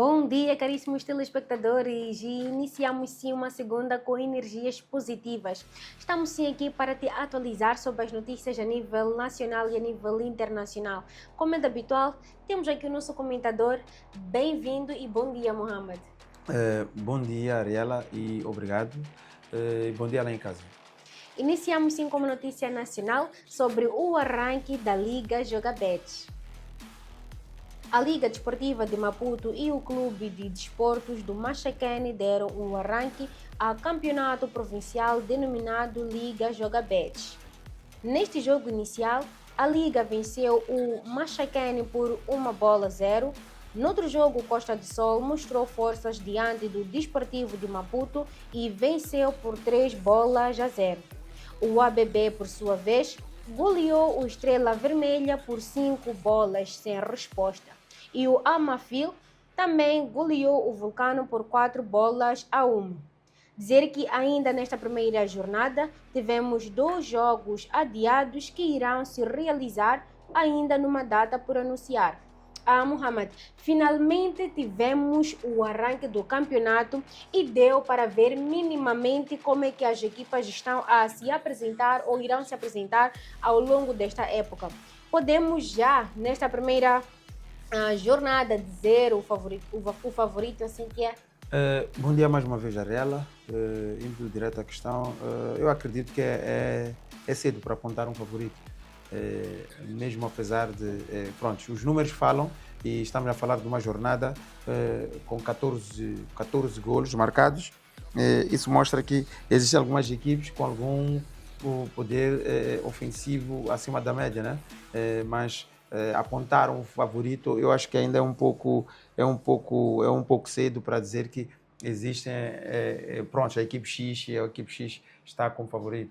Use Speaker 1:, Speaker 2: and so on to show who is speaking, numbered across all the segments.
Speaker 1: Bom dia, caríssimos telespectadores, e iniciamos sim uma segunda com energias positivas. Estamos sim aqui para te atualizar sobre as notícias a nível nacional e a nível internacional. Como é de habitual, temos aqui o nosso comentador. Bem-vindo e bom dia, Mohamed.
Speaker 2: Bom dia, Ariela, e obrigado. Bom dia lá em casa.
Speaker 1: Iniciamos sim com uma notícia nacional sobre o arranque da Liga Jogabet. A Liga Desportiva de Maputo e o Clube de Desportos do Machacane deram um arranque ao campeonato provincial denominado Liga Jogabet. Neste jogo inicial, a Liga venceu o Machacane por 1-0. No outro jogo, o Costa do Sol mostrou forças diante do Desportivo de Maputo e venceu por 3-0. O ABB, por sua vez, goleou o Estrela Vermelha por 5 bolas sem resposta. E o Amafil também goleou o Vulcano por 4-1. Dizer que ainda nesta primeira jornada tivemos 2 jogos adiados que irão se realizar ainda numa data por anunciar. Mohamed, finalmente tivemos o arranque do campeonato e deu para ver minimamente como é que as equipas estão a se apresentar ou irão se apresentar ao longo desta época. Podemos já, nesta primeira jornada, dizer o favorito assim que é?
Speaker 2: Bom dia mais uma vez, Ariela. Indo direto à questão, eu acredito que é cedo para apontar um favorito. Mesmo apesar de... pronto, os números falam e estamos a falar de uma jornada com 14 golos marcados. Isso mostra que existem algumas equipes com algum poder ofensivo acima da média, né? Mas apontar um favorito, eu acho que ainda é um pouco cedo para dizer que existem, pronto, a equipe X está como favorito.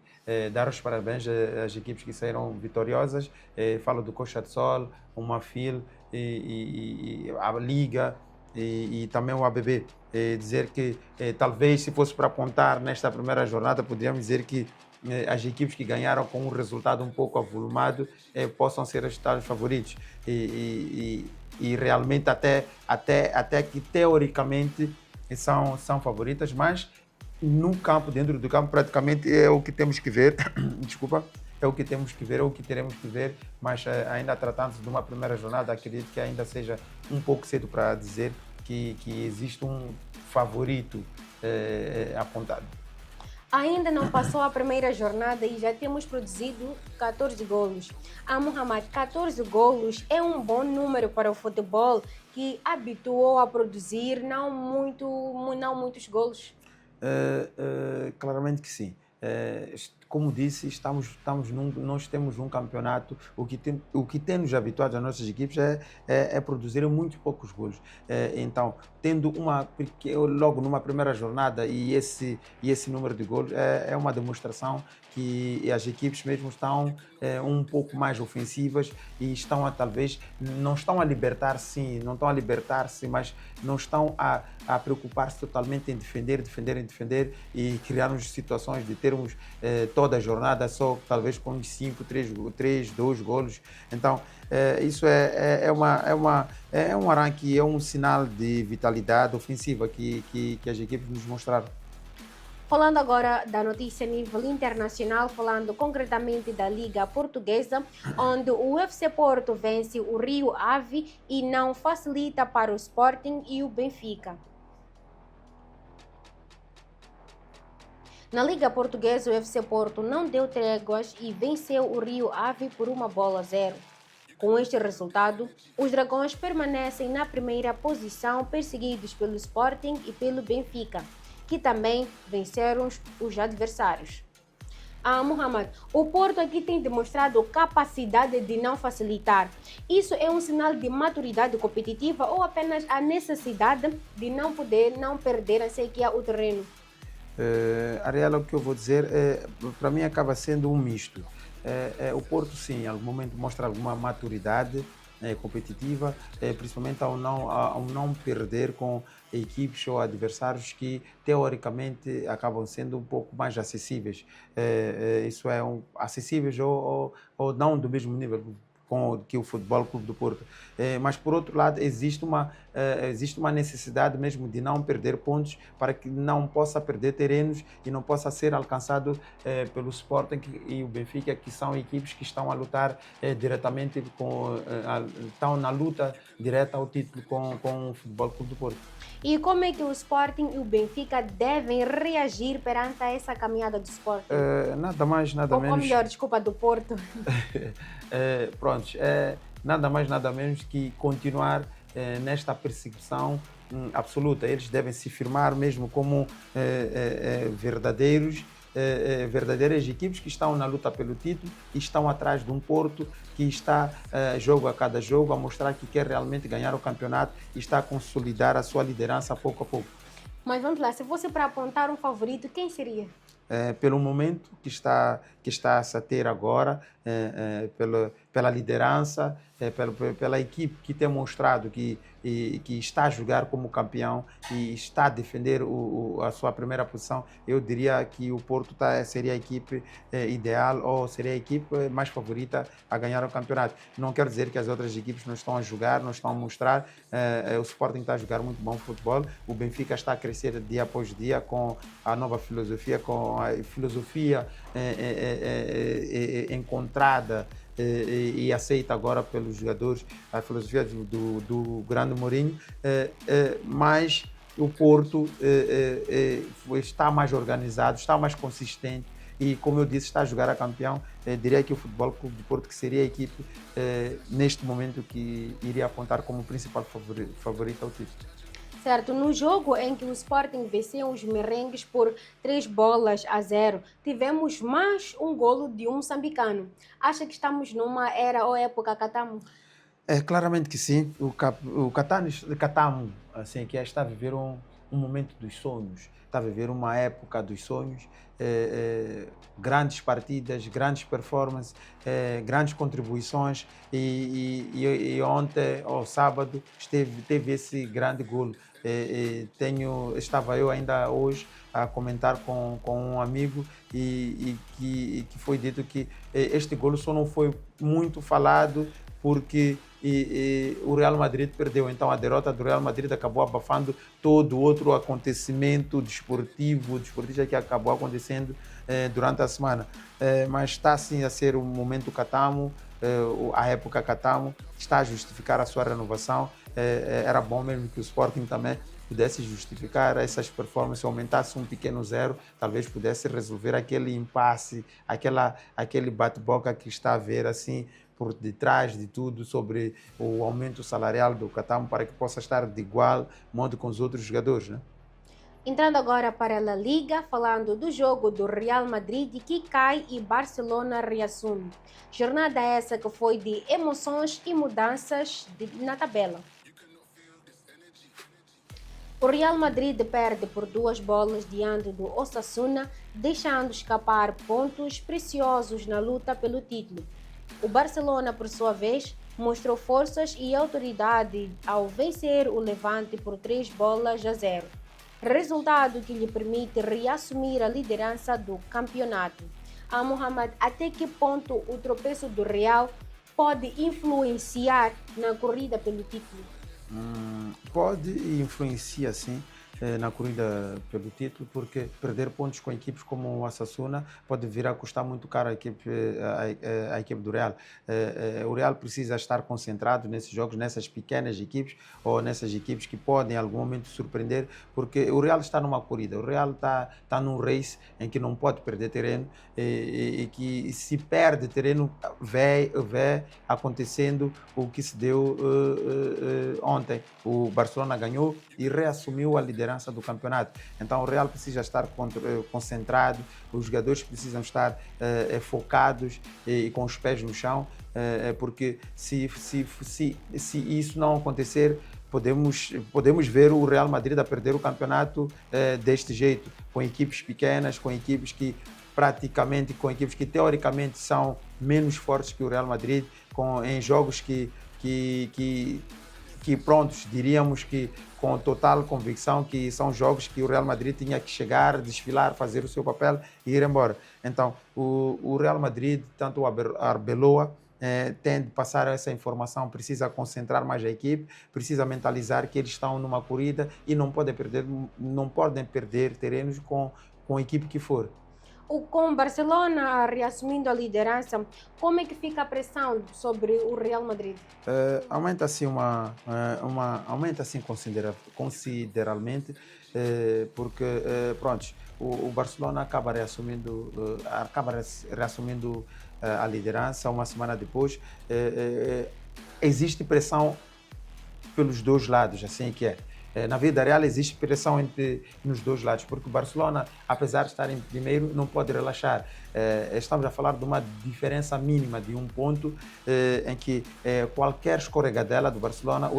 Speaker 2: Dar os parabéns às equipes que saíram vitoriosas. Falo do Coxa de Sol, o Mafil e a Liga e também o ABB. Dizer que talvez se fosse para apontar nesta primeira jornada, poderíamos dizer que as equipes que ganharam com um resultado um pouco avolumado possam ser os favoritos e realmente até que teoricamente são favoritas, mas no campo, dentro do campo, praticamente é o que temos que ver. Desculpa. É o que temos que ver, é o que teremos que ver, mas ainda tratando-se de uma primeira jornada, acredito que ainda seja um pouco cedo para dizer que existe um favorito apontado.
Speaker 1: Ainda não passou a primeira jornada e já temos produzido 14 golos. Mohamed, 14 golos é um bom número para o futebol que habituou a produzir não muitos golos.
Speaker 2: Claramente que sim. Como disse, nós temos um campeonato, o que tem nos habituado as nossas equipes é produzir muito poucos golos. Então, tendo logo numa primeira jornada e esse número de golos é uma demonstração que as equipes mesmo estão um pouco mais ofensivas e talvez, não estão a libertar-se, mas não estão a preocupar-se totalmente em defender e criarmos situações de termos toda a jornada só talvez com 5, 3, 2 golos. Então, isso é um arranque, é um sinal de vitalidade ofensiva que as equipes nos mostraram.
Speaker 1: Falando agora da notícia a nível internacional, falando concretamente da Liga Portuguesa, onde o UFC Porto vence o Rio Ave e não facilita para o Sporting e o Benfica. Na Liga Portuguesa, o UFC Porto não deu tréguas e venceu o Rio Ave por 1-0. Com este resultado, os Dragões permanecem na primeira posição, perseguidos pelo Sporting e pelo Benfica, que também venceram os adversários. Mohamed, o Porto aqui tem demonstrado capacidade de não facilitar. Isso é um sinal de maturidade competitiva ou apenas a necessidade de não perder o terreno?
Speaker 2: Ariela, o que eu vou dizer, para mim acaba sendo um misto. O Porto, sim, em algum momento mostra alguma maturidade competitiva, principalmente ao não perder com equipes ou adversários que teoricamente acabam sendo um pouco mais acessíveis. Isso é acessíveis ou não do mesmo nível. que o Futebol Clube do Porto. Mas, por outro lado, existe uma necessidade mesmo de não perder pontos para que não possa perder terrenos e não possa ser alcançado pelo Sporting e o Benfica, que são equipes que estão a lutar diretamente estão na luta direta ao título com o Futebol Clube do Porto.
Speaker 1: E como é que o Sporting e o Benfica devem reagir perante essa caminhada do Sporting?
Speaker 2: Nada mais, nada menos...
Speaker 1: Ou melhor, desculpa, do Porto.
Speaker 2: Nada mais, nada menos que continuar nesta perseguição absoluta. Eles devem se firmar mesmo como verdadeiras equipes que estão na luta pelo título e estão atrás de um Porto que está jogo a cada jogo a mostrar que quer realmente ganhar o campeonato e está a consolidar a sua liderança pouco a pouco.
Speaker 1: Mas vamos lá, se fosse para apontar um favorito, quem seria?
Speaker 2: Pelo momento que está a ter agora, pela liderança, pela equipe que tem mostrado que está a jogar como campeão e está a defender a sua primeira posição, eu diria que o Porto seria a equipe ideal ou seria a equipe mais favorita a ganhar o campeonato. Não quero dizer que as outras equipes não estão a jogar, não estão a mostrar. O Sporting está a jogar muito bom futebol, o Benfica está a crescer dia após dia com a nova filosofia, com a filosofia encontrada e aceita agora pelos jogadores, a filosofia do grande Mourinho, mas o Porto está mais organizado, está mais consistente e, como eu disse, está a jogar a campeão. Diria que o Futebol Clube do Porto que seria a equipe neste momento que iria apontar como principal favorita ao título.
Speaker 1: Certo, no jogo em que o Sporting venceu os merengues por 3-0, tivemos mais um golo de um moçambicano. Acha que estamos numa era ou época Catamo?
Speaker 2: Claramente que sim. O Catamo, assim, que está a viver um momento dos sonhos, está a viver uma época dos sonhos, grandes partidas, grandes performances, grandes contribuições e ontem, ao sábado, teve esse grande golo. Estava eu ainda hoje a comentar com um amigo e que foi dito que este golo só não foi muito falado porque o Real Madrid perdeu. Então a derrota do Real Madrid acabou abafando todo outro acontecimento desportista que acabou acontecendo durante a semana. Mas está sim a ser um momento Catamo, a época Catamo, está a justificar a sua renovação. Era bom mesmo que o Sporting também pudesse justificar essas performances, aumentasse um pequeno zero, talvez pudesse resolver aquele impasse, aquele bate-boca que está a haver assim por detrás de tudo sobre o aumento salarial do Catamo para que possa estar de igual modo com os outros jogadores, né?
Speaker 1: Entrando agora para a La Liga, falando do jogo do Real Madrid que cai e Barcelona reassume. Jornada essa que foi de emoções e mudanças na tabela. O Real Madrid perde por 2 bolas diante do Osasuna, deixando escapar pontos preciosos na luta pelo título. O Barcelona, por sua vez, mostrou forças e autoridade ao vencer o Levante por 3-0, resultado que lhe permite reassumir a liderança do campeonato. Mohamed, até que ponto o tropeço do Real pode influenciar na corrida pelo título?
Speaker 2: Pode e influencia sim na corrida pelo título, porque perder pontos com equipes como o Osasuna pode vir a custar muito caro à equipe do Real. O Real precisa estar concentrado nesses jogos, nessas pequenas equipes ou nessas equipes que podem em algum momento surpreender, porque o Real está numa corrida, o Real está num race em que não pode perder terreno e que se perde terreno vê acontecendo o que se deu ontem. O Barcelona ganhou e reassumiu a liderança do campeonato. Então o Real precisa estar concentrado, os jogadores precisam estar focados e com os pés no chão, porque se isso não acontecer, podemos ver o Real Madrid a perder o campeonato deste jeito, com equipes pequenas, com equipes que teoricamente são menos fortes que o Real Madrid, em jogos que prontos, diríamos que com total convicção que são jogos que o Real Madrid tinha que chegar, desfilar, fazer o seu papel e ir embora. Então, o Real Madrid, tanto o Arbeloa tem de passar essa informação, precisa concentrar mais a equipe, precisa mentalizar que eles estão numa corrida e não podem perder terrenos com a equipe que for.
Speaker 1: Com o Barcelona reassumindo a liderança, como é que fica a pressão sobre o Real Madrid?
Speaker 2: Aumenta assim aumenta assim consideravelmente, porque pronto, o Barcelona acaba reassumindo a liderança uma semana depois. Existe pressão pelos dois lados, assim que é. Na vida real existe pressão nos dois lados, porque o Barcelona, apesar de estar em primeiro, não pode relaxar. Estamos a falar de uma diferença mínima de um ponto, em que qualquer escorregadela do Barcelona,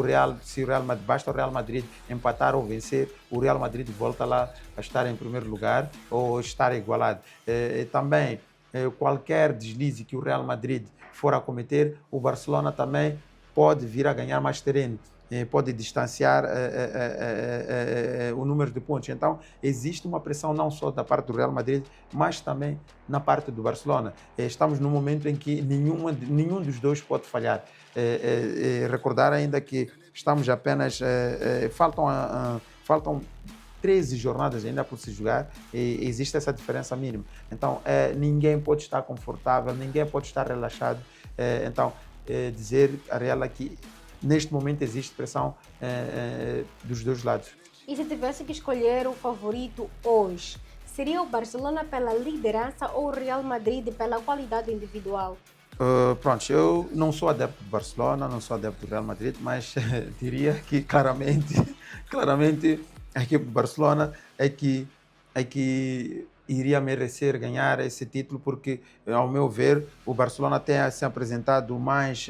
Speaker 2: basta o Real Madrid empatar ou vencer, o Real Madrid volta lá a estar em primeiro lugar ou estar igualado. Também, qualquer deslize que o Real Madrid for a cometer, o Barcelona também pode vir a ganhar mais terreno, pode distanciar o número de pontos. Então, existe uma pressão não só da parte do Real Madrid, mas também na parte do Barcelona. Estamos num momento em que nenhum dos dois pode falhar. Recordar ainda que estamos apenas... faltam 13 jornadas ainda por se jogar e existe essa diferença mínima. Então, ninguém pode estar confortável, ninguém pode estar relaxado. Então, dizer a Real que neste momento existe pressão dos dois lados.
Speaker 1: E se tivesse que escolher o favorito hoje, seria o Barcelona pela liderança ou o Real Madrid pela qualidade individual?
Speaker 2: Pronto, eu não sou adepto do Barcelona, não sou adepto do Real Madrid, mas diria que claramente a equipe do Barcelona é que iria merecer ganhar esse título, porque, ao meu ver, o Barcelona tem se apresentado mais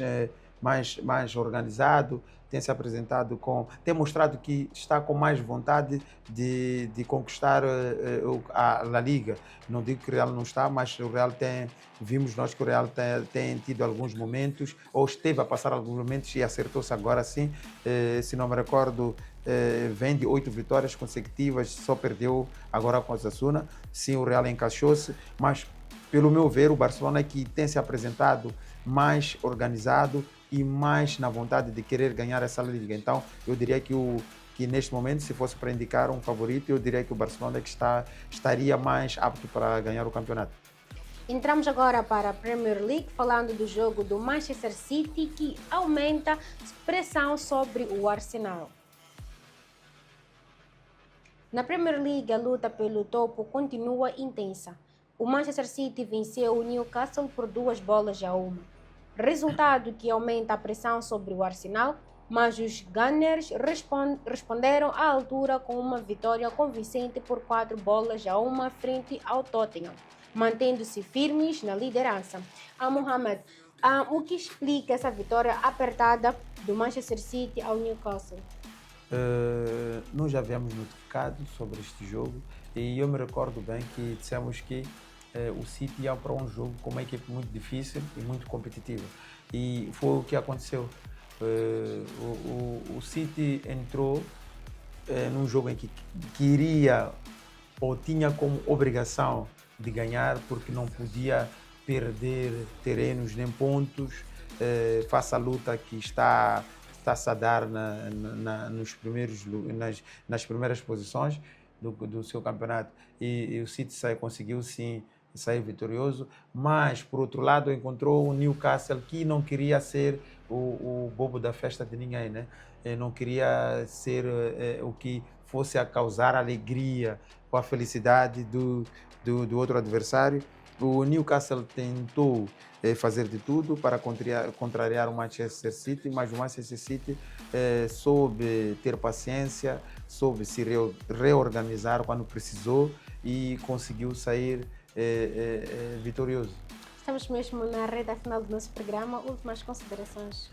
Speaker 2: organizado, tem mostrado que está com mais vontade de conquistar a La Liga. Não digo que o Real não está, mas o Real vimos nós que o Real tem tido alguns momentos, ou esteve a passar alguns momentos e acertou-se agora sim. Se não me recordo, vem de 8 vitórias consecutivas, só perdeu agora com o Osasuna. Sim, o Real encaixou-se, mas pelo meu ver, o Barcelona é que tem se apresentado mais organizado e mais na vontade de querer ganhar essa Liga. Então, eu diria que neste momento, se fosse para indicar um favorito, eu diria que o Barcelona é que estaria mais apto para ganhar o campeonato.
Speaker 1: Entramos agora para a Premier League, falando do jogo do Manchester City, que aumenta pressão sobre o Arsenal. Na Premier League, a luta pelo topo continua intensa. O Manchester City venceu o Newcastle por 2-1. Resultado que aumenta a pressão sobre o Arsenal, mas os Gunners responderam à altura com uma vitória convincente por 4-1 frente ao Tottenham, mantendo-se firmes na liderança. Mohamed, o que explica essa vitória apertada do Manchester City ao Newcastle?
Speaker 2: Nós já havíamos notificado sobre este jogo e eu me recordo bem que dissemos que o City ia para um jogo com uma equipe muito difícil e muito competitiva. E foi o que aconteceu. O City entrou num jogo em que queria ou tinha como obrigação de ganhar, porque não podia perder terrenos nem pontos, face à luta que está-se a dar nas primeiras posições do seu campeonato. E o City conseguiu sim sair vitorioso, mas por outro lado encontrou o Newcastle, que não queria ser o bobo da festa de ninguém, né? Não queria ser o que fosse a causar alegria ou a felicidade do outro adversário. O Newcastle tentou fazer de tudo para contrariar o Manchester City, mas o Manchester City soube ter paciência, soube se reorganizar quando precisou e conseguiu sair vitorioso.
Speaker 1: Estamos mesmo na reta final do nosso programa. Últimas considerações?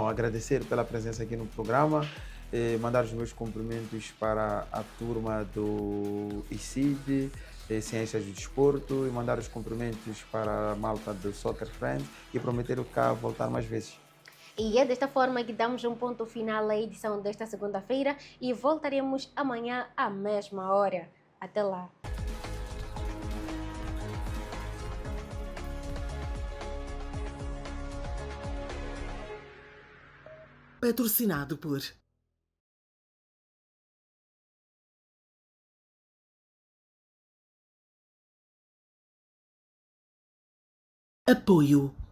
Speaker 2: Agradecer pela presença aqui no programa, mandar os meus cumprimentos para a turma do ICID, Ciências do Desporto, e mandar os cumprimentos para a malta do Soccer Friends e prometer cá voltar mais vezes.
Speaker 1: E é desta forma que damos um ponto final à edição desta segunda-feira e voltaremos amanhã à mesma hora. Até lá!
Speaker 3: Patrocinado por Apoio